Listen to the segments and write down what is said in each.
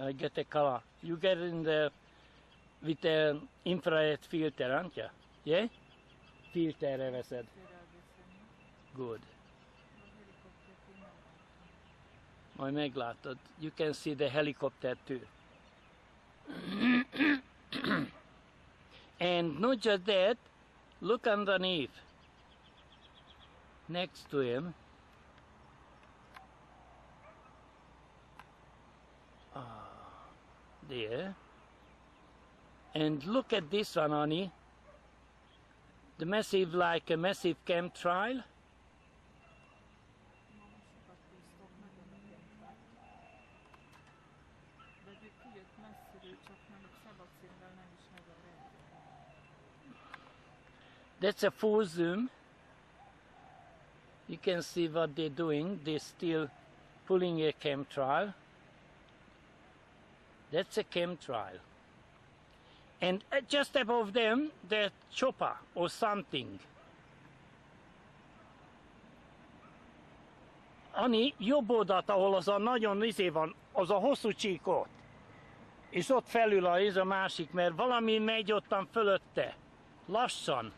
I get a color. You get it in the with the infrared filter, aren't you? Yeah? Filterre veszed. Good. Majd meglátod. You can see the helicopter too. And not just that, look underneath. Next to him. There. And look at this one, honey. The massive, like a massive chemtrail. That's a full zoom. You can see what they're doing. They're still pulling a chemtrail. That's a chemtrail. And just above them, the chopper or something. Ani, jobb oldalt, ahol az a nagyon izé van, az a hosszú csík ott. És ott felül a másik, mert valami megy ottan fölötte. Lassan.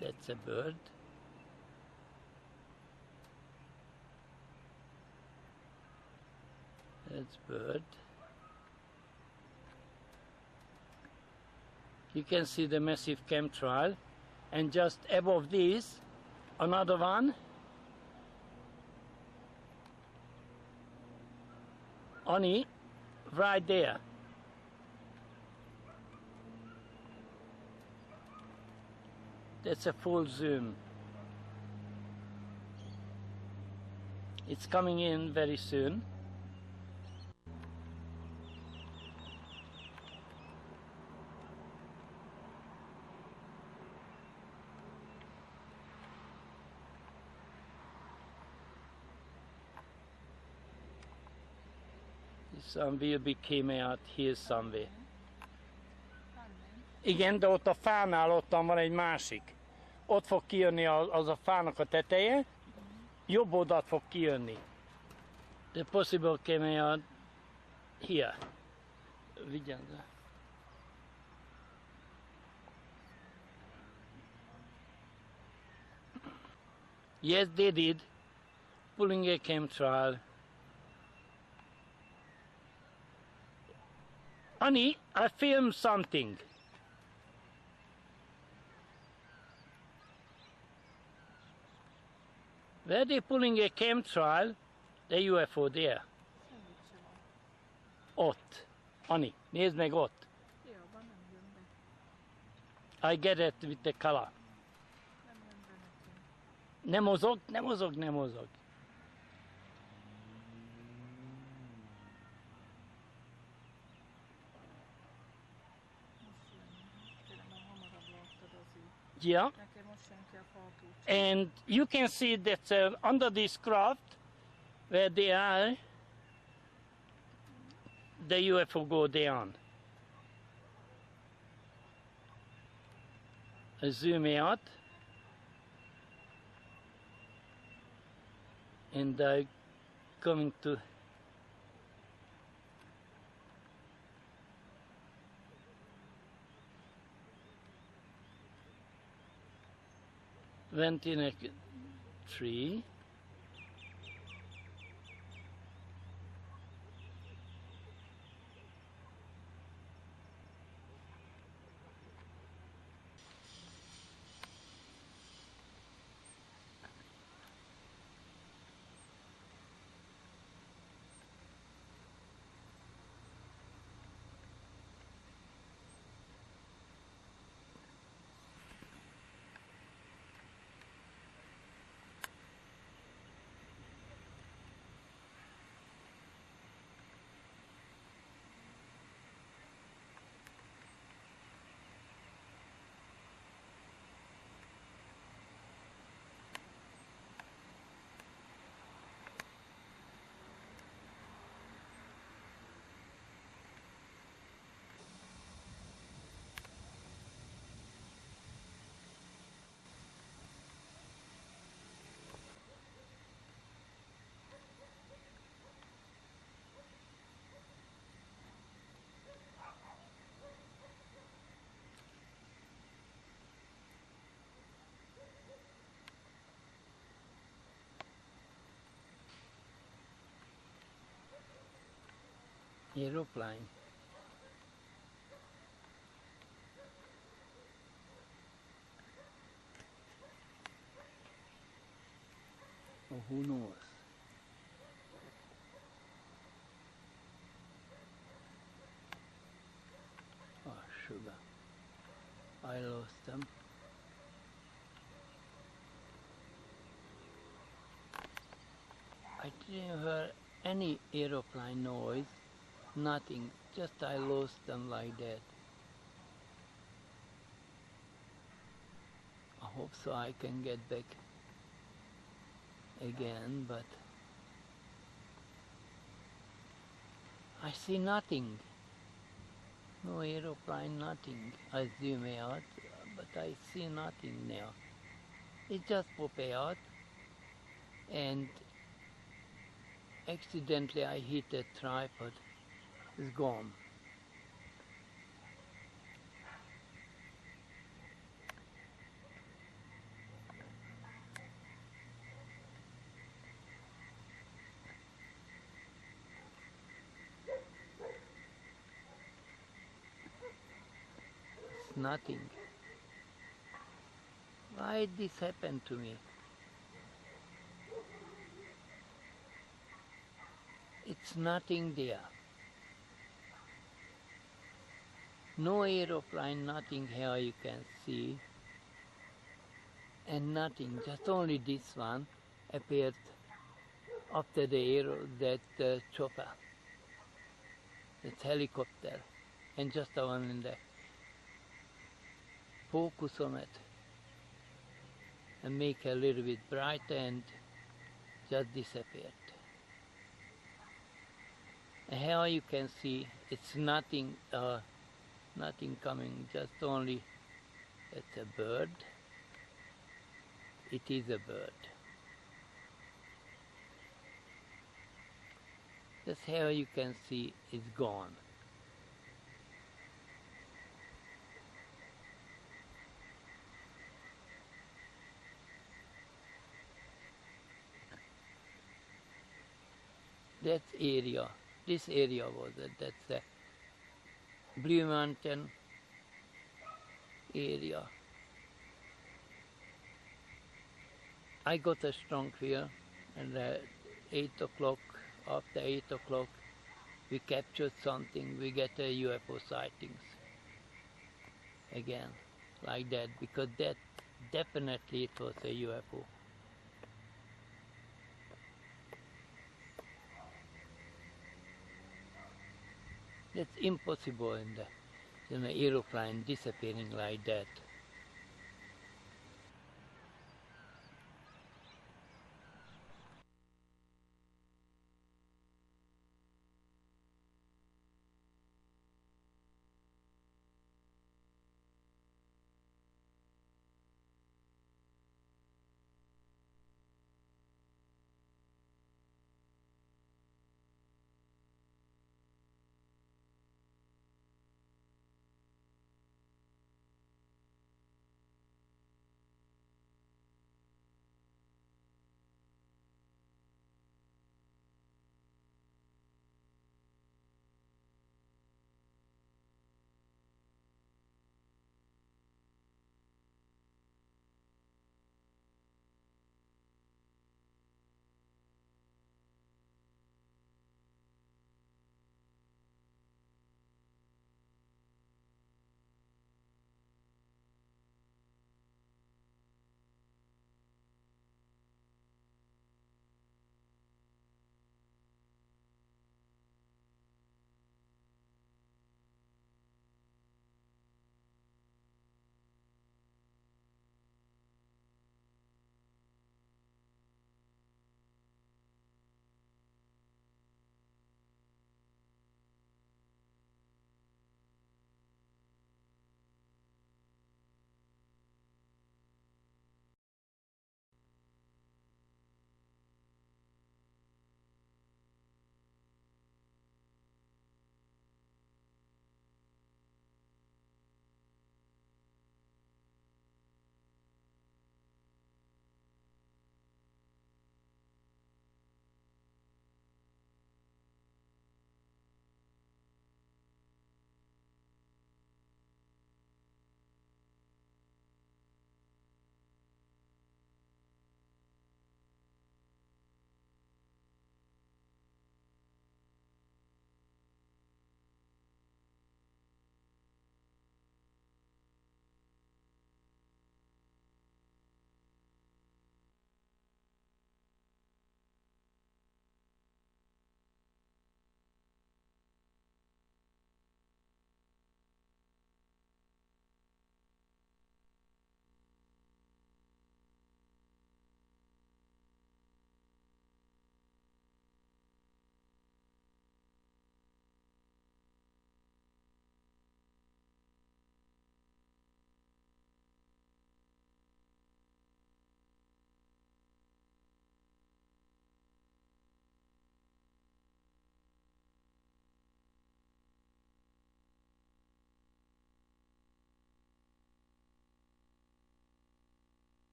That's a bird. That's bird. You can see the massive chemtrail, and just above this, another one. Ani, right there. That's a full zoom. It's coming in very soon. This one will be came out here somewhere. Igen, de ott a fánál ottan van egy másik. Ott fog kijönni az a fának a teteje, jobb oldalt fog kijönni. The possible came out here. Vigyázz. Yes, they did. Pulling a chemtrail. Honey, I filmed something. Where they pulling a chemtrail, the UFO there. Ott. Ani, nézd meg ott. I get it with the color. Nem mozog, nem mozog, nem mozog. Yeah. And you can see that under this craft, where they are, the UFO go down. I zoom out, and I'm coming to went in a tree. aeroplane. Or who knows? Oh, sugar. I lost them. I didn't hear any aeroplane noise, nothing, just I lost them like that. I hope so I can get back again, but I see nothing. No aeroplane, nothing. I zoom out, but I see nothing now. It just popped out, and accidentally I hit a tripod. It's gone. It's nothing. Why did this happen to me? It's nothing there. No aeroplane, nothing here you can see. And nothing, just only this one appeared after the chopper, that helicopter, and just the one in there. Focus on it and make it a little bit brighter and just disappeared. And here you can see it's nothing, nothing coming, just only it's a bird. It is a bird. Just here you can see it's gone. That area, this area was it, that's the Blue Mountain area. I got a strong fear, and at 8 o'clock, after 8 o'clock, we captured something, we get a UFO sightings again, like that, because that definitely it was a UFO. That's impossible in the aeroplane disappearing like that.